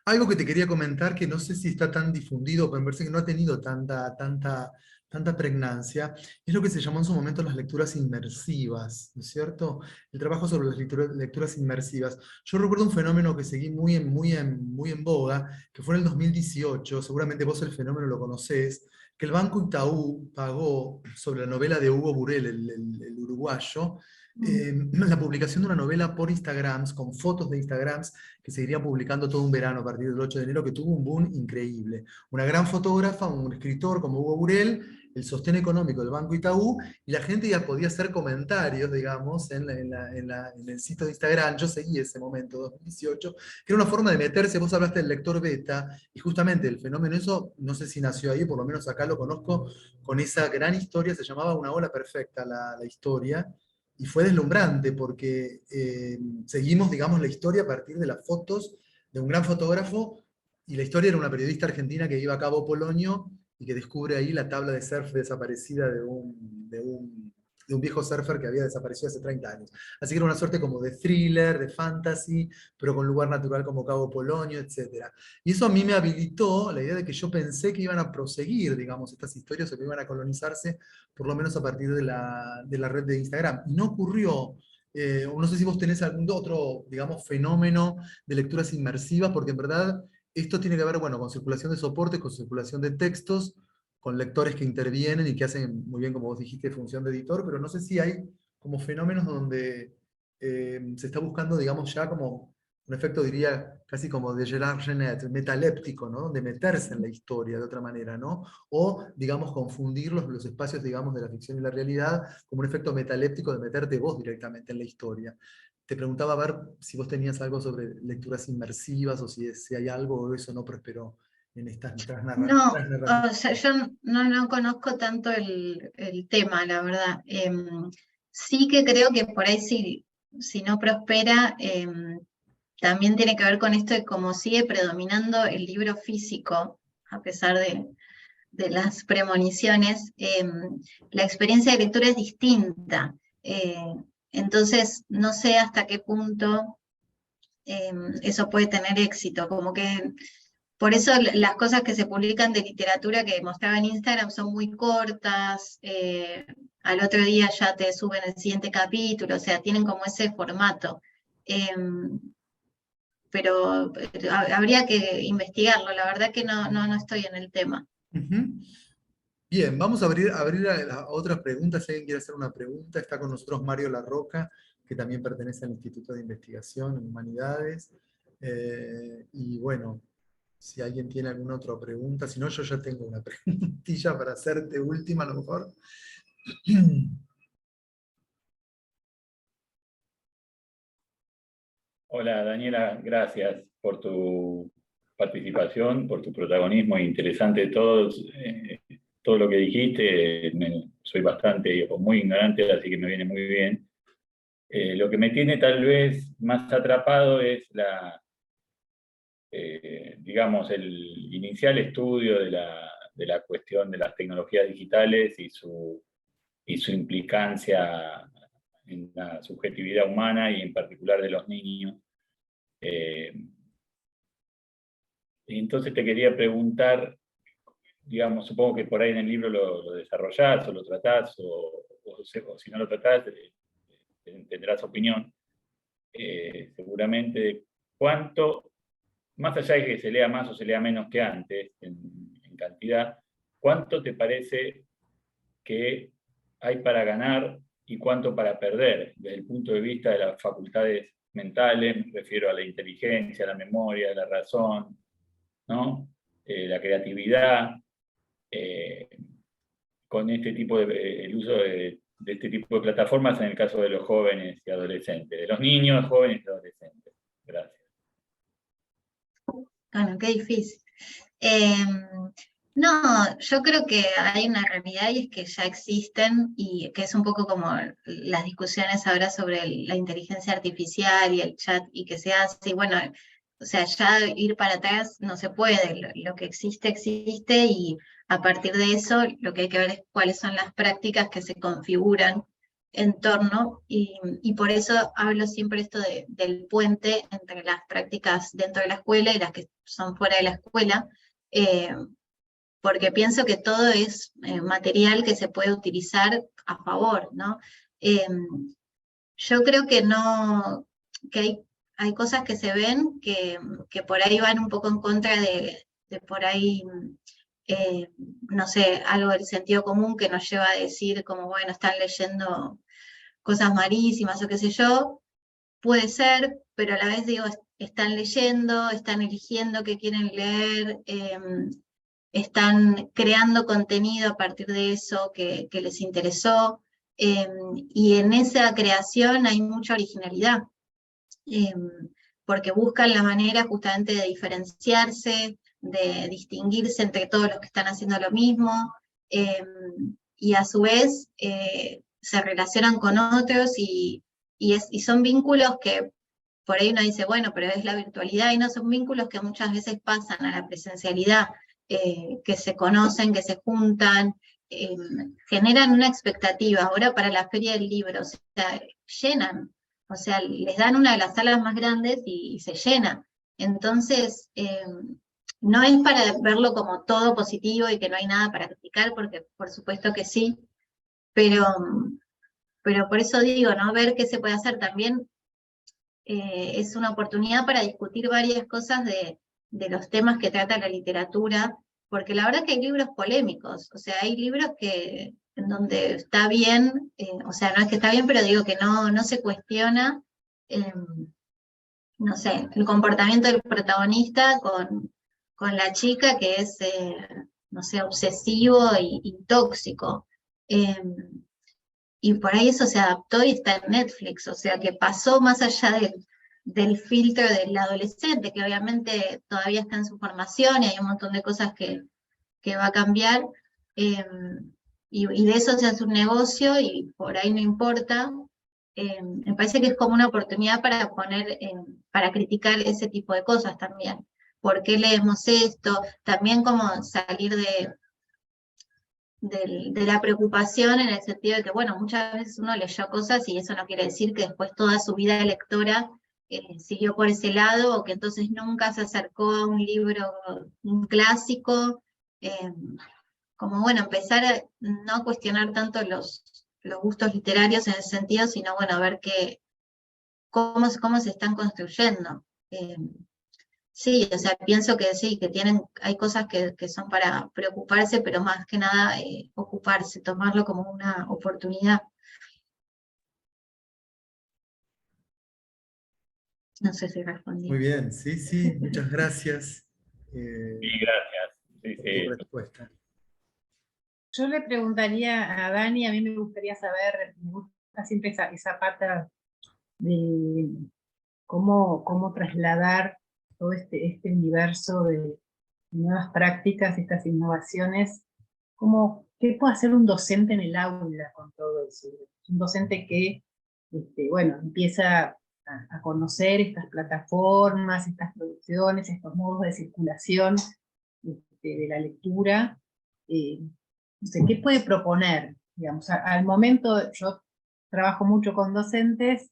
Algo que te quería comentar, que no sé si está tan difundido, pero me parece que no ha tenido tanta pregnancia, es lo que se llamó en su momento las lecturas inmersivas, ¿no es cierto? El trabajo sobre las lecturas inmersivas. Yo recuerdo un fenómeno que seguí muy en boga, que fue en el 2018, seguramente vos el fenómeno lo conocés, que el Banco Itaú pagó sobre la novela de Hugo Burel, el uruguayo, Mm. la publicación de una novela por Instagrams, con fotos de Instagrams, que se iría publicando todo un verano a partir del 8 de enero, que tuvo un boom increíble. Una gran fotógrafa, un escritor como Hugo Burel, el sostén económico del Banco Itaú, y la gente ya podía hacer comentarios, digamos, en el sitio de Instagram. Yo seguí ese momento, 2018, que era una forma de meterse. Vos hablaste del lector beta, y justamente el fenómeno eso, no sé si nació ahí, por lo menos acá lo conozco, con esa gran historia, se llamaba Una ola perfecta la historia, y fue deslumbrante porque seguimos, digamos, la historia a partir de las fotos de un gran fotógrafo, y la historia era una periodista argentina que iba a Cabo Polonio y que descubre ahí la tabla de surf desaparecida de un viejo surfer que había desaparecido hace 30 años. Así que era una suerte como de thriller, de fantasy, pero con lugar natural como Cabo Polonio, etc. Y eso a mí me habilitó la idea de que yo pensé que iban a proseguir, digamos, estas historias, o que iban a colonizarse por lo menos a partir de la red de Instagram. Y no ocurrió. O no sé si vos tenés algún otro, digamos, fenómeno de lecturas inmersivas, porque en verdad esto tiene que ver, bueno, con circulación de soportes, con circulación de textos, con lectores que intervienen y que hacen muy bien, como vos dijiste, función de editor, pero no sé si hay como fenómenos donde se está buscando, digamos, ya como un efecto, diría, casi como de Gerard Genet, metaléptico, ¿no? De meterse en la historia de otra manera, ¿no? O, digamos, confundir los espacios, digamos, de la ficción y la realidad como un efecto metaléptico de meterte vos directamente en la historia. Te preguntaba a ver si vos tenías algo sobre lecturas inmersivas, o si hay algo o eso no prosperó en estas No, o transnarrativas. sea, yo no conozco tanto el tema, la verdad. Sí que creo que por ahí si no prospera, también tiene que ver con esto de cómo sigue predominando el libro físico, a pesar de las premoniciones. La experiencia de lectura es distinta. Eh, entonces, no sé hasta qué punto eso puede tener éxito, como que por eso las cosas que se publican de literatura que mostraba en Instagram son muy cortas, al otro día ya te suben el siguiente capítulo, o sea, tienen como ese formato. Em, pero habría que investigarlo, la verdad que no estoy en el tema. Ujú. Bien, vamos a abrir a otras preguntas. Si alguien quiere hacer una pregunta, está con nosotros Mario Larroca, que también pertenece al Instituto de Investigación en Humanidades. Y bueno, si alguien tiene alguna otra pregunta, si no, yo ya tengo una preguntilla para hacerte última a lo mejor. Hola Daniela, gracias por tu participación, por tu protagonismo, interesante todo, todo lo que dijiste. Soy bastante o muy ignorante, así que me viene muy bien. Lo que me tiene tal vez más atrapado es digamos, el inicial estudio de la cuestión de las tecnologías digitales y su implicancia en la subjetividad humana y en particular de los niños. Entonces te quería preguntar, digamos, supongo que por ahí en el libro lo desarrollás o lo tratás, o si no lo tratás, tendrás opinión, seguramente, cuánto, más allá de que se lea más o se lea menos que antes, en cantidad, ¿cuánto te parece que hay para ganar y cuánto para perder desde el punto de vista de las facultades mentales? Me refiero a la inteligencia, a la memoria, a la razón, ¿no? La creatividad, con este tipo el uso de este tipo de plataformas en el caso de los jóvenes y adolescentes, de los niños, jóvenes y adolescentes. Gracias. Bueno, qué difícil. No, yo creo que hay una realidad y es que ya existen, y que es un poco como las discusiones ahora sobre la inteligencia artificial y el chat y que se hace, y bueno, o sea, ya ir para atrás no se puede, lo que existe, existe, y a partir de eso lo que hay que ver es cuáles son las prácticas que se configuran en torno, y por eso hablo siempre esto del puente entre las prácticas dentro de la escuela y las que son fuera de la escuela, porque pienso que todo es material que se puede utilizar a favor, ¿no? Yo creo que no, que hay cosas que se ven que por ahí van un poco en contra de por ahí, no sé, algo del sentido común que nos lleva a decir como, bueno, están leyendo cosas malísimas o qué sé yo. Puede ser, pero a la vez digo, están leyendo, están eligiendo qué quieren leer, están creando contenido a partir de eso que les interesó, y en esa creación hay mucha originalidad, porque buscan la manera justamente de diferenciarse, de distinguirse entre todos los que están haciendo lo mismo, y a su vez se relacionan con otros y son vínculos que por ahí uno dice, bueno, pero es la virtualidad, y no, son vínculos que muchas veces pasan a la presencialidad, que se conocen, que se juntan, generan una expectativa. Ahora para la Feria del Libro, o sea, llenan, o sea, les dan una de las salas más grandes y se llena. Entonces, no es para verlo como todo positivo y que no hay nada para criticar, porque por supuesto que sí, pero por eso digo, ¿no? Ver qué se puede hacer también. Es una oportunidad para discutir varias cosas de los temas que trata la literatura, porque la verdad que hay libros polémicos, o sea, hay libros en donde está bien, o sea, no es que está bien, pero digo que no se cuestiona, no sé, el comportamiento del protagonista con la chica que es, no sé, obsesivo y tóxico. Y por ahí eso se adaptó y está en Netflix, o sea que pasó más allá del filtro del adolescente, que obviamente todavía está en su formación y hay un montón de cosas que va a cambiar, y de eso se hace un negocio y por ahí no importa. Me parece que es como una oportunidad para para criticar ese tipo de cosas también. ¿Por qué leemos esto? También como salir de la preocupación en el sentido de que, bueno, muchas veces uno leyó cosas y eso no quiere decir que después toda su vida de lectora siguió por ese lado, o que entonces nunca se acercó a un libro, un clásico, como bueno, empezar a no cuestionar tanto los gustos literarios en ese sentido, sino bueno, ver cómo se están construyendo. Sí, o sea, pienso que sí, que hay cosas que son para preocuparse, pero más que nada ocuparse, tomarlo como una oportunidad. No sé si respondí. Muy bien, sí, sí, muchas gracias Sí, gracias. Sí, por sí. tu respuesta. Yo le preguntaría a Dani, a mí me gustaría saber, me gusta siempre esa parte de cómo trasladar todo este universo de nuevas prácticas, estas innovaciones, ¿qué puede hacer un docente en el aula con todo eso? Un docente que, bueno, empieza a conocer estas plataformas, estas producciones, estos modos de circulación de la lectura. No sé, ¿qué puede proponer? Digamos, al momento yo trabajo mucho con docentes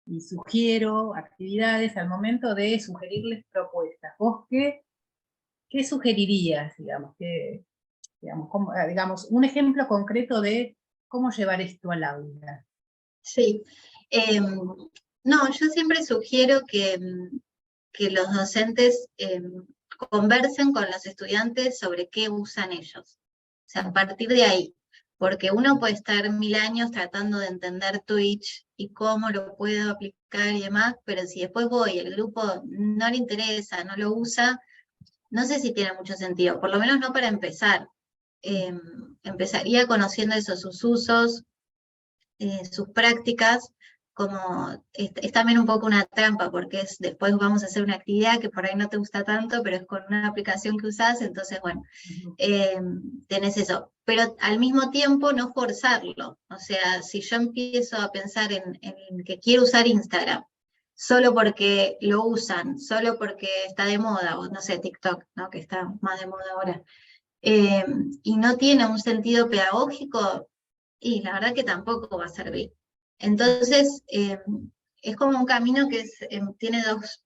y sugiero actividades al momento de sugerirles propuestas. ¿Vos qué sugerirías, digamos? Digamos, un ejemplo concreto de cómo llevar esto al aula. Sí. No, yo siempre sugiero que los docentes conversen con los estudiantes sobre qué usan ellos. O sea, a partir de ahí. Porque uno puede estar 1000 años tratando de entender Twitch y cómo lo puedo aplicar y demás, pero si después voy y el grupo no le interesa, no lo usa, no sé si tiene mucho sentido, por lo menos no para empezar. Empezaría conociendo esos, sus usos, sus prácticas, como es también un poco una trampa, porque después vamos a hacer una actividad que por ahí no te gusta tanto, pero es con una aplicación que usás, entonces bueno, tenés eso. Pero al mismo tiempo no forzarlo, o sea, si yo empiezo a pensar en que quiero usar Instagram, solo porque lo usan, solo porque está de moda, o no sé, TikTok, ¿no? Que está más de moda ahora, y no tiene un sentido pedagógico, y la verdad que tampoco va a servir. Entonces, es como un camino que tiene dos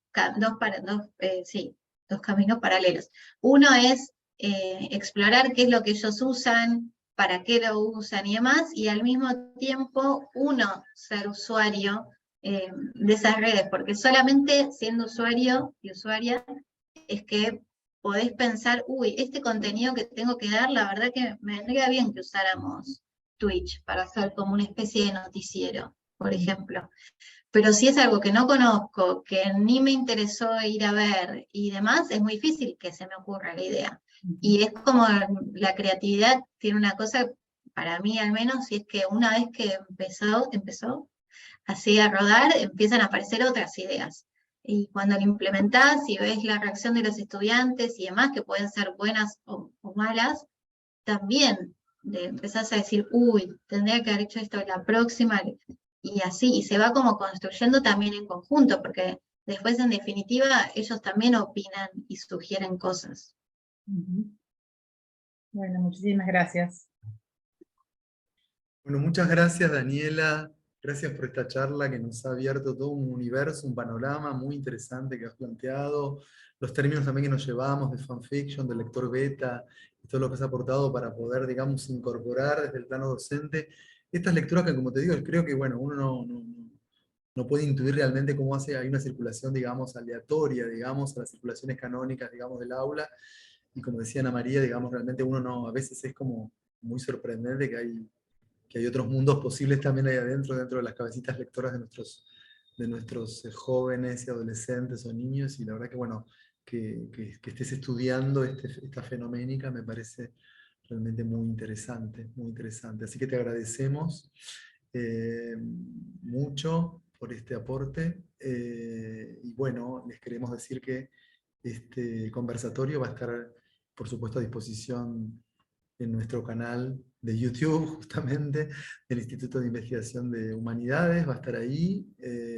caminos paralelos. Uno es explorar qué es lo que ellos usan, para qué lo usan y demás, y al mismo tiempo uno ser usuario de esas redes, porque solamente siendo usuario y usuaria es que podés pensar, uy, este contenido que tengo que dar, la verdad que me vendría bien que usáramos Twitch para hacer como una especie de noticiero, por ejemplo. Pero si es algo que no conozco, que ni me interesó ir a ver y demás, es muy difícil que se me ocurra la idea. Y es como la creatividad tiene una cosa, para mí al menos, y es que una vez que empezó así a rodar, empiezan a aparecer otras ideas. Y cuando lo implementás y ves la reacción de los estudiantes y demás, que pueden ser buenas o malas, también empezás a decir, uy, tendría que haber hecho esto la próxima, y así, y se va como construyendo también en conjunto, porque después en definitiva ellos también opinan y sugieren cosas. Bueno, muchísimas gracias. Bueno, muchas gracias, Daniela. Gracias por esta charla que nos ha abierto todo un universo, un panorama muy interesante que has planteado. Los términos también que nos llevamos de fanfiction, de lector beta, y todo lo que has aportado para poder, digamos, incorporar desde el plano docente estas lecturas que, como te digo, creo que, bueno, uno no puede intuir realmente cómo hay una circulación, digamos, aleatoria, digamos, a las circulaciones canónicas, digamos, del aula. Y como decía Ana María, digamos, realmente a veces es como muy sorprendente que hay otros mundos posibles también ahí adentro, dentro de las cabecitas lectoras de nuestros jóvenes y adolescentes o niños, y la verdad que, bueno, que estés estudiando esta fenoménica me parece realmente muy interesante, muy interesante. Así que te agradecemos mucho por este aporte, y bueno, les queremos decir que este conversatorio va a estar, por supuesto, a disposición en nuestro canal de YouTube, justamente, del Instituto de Investigación de Humanidades, va a estar ahí,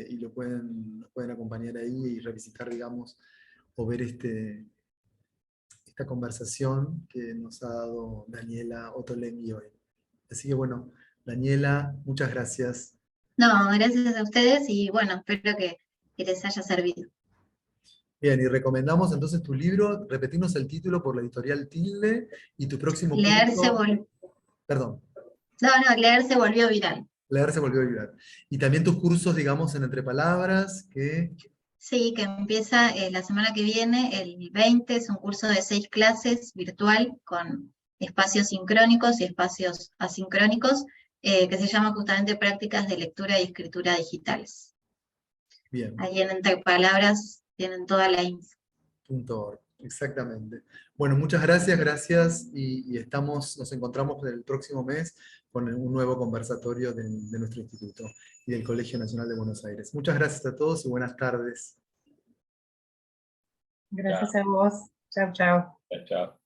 y nos pueden acompañar ahí y revisitar, digamos, o ver esta conversación que nos ha dado Daniela Ottolenghi hoy. Así que bueno, Daniela, muchas gracias. No, gracias a ustedes y bueno, espero que les haya servido. Bien, y recomendamos entonces tu libro, repetimos el título por la editorial Tilde, y tu próximo curso. Perdón. Leer se volvió viral. Leer se volvió a ayudar. Y también tus cursos, digamos, en Entre Palabras, que... Sí, que empieza la semana que viene, el 20, es un curso de 6 clases virtual con espacios sincrónicos y espacios asincrónicos, que se llama justamente Prácticas de Lectura y Escritura Digitales. Bien. Ahí en Entre Palabras tienen toda la info. .org, exactamente. Bueno, muchas gracias, y nos encontramos el próximo mes con un nuevo conversatorio de nuestro instituto y del Colegio Nacional de Buenos Aires. Muchas gracias a todos y buenas tardes. Gracias a vos. Chao, chao. Chao.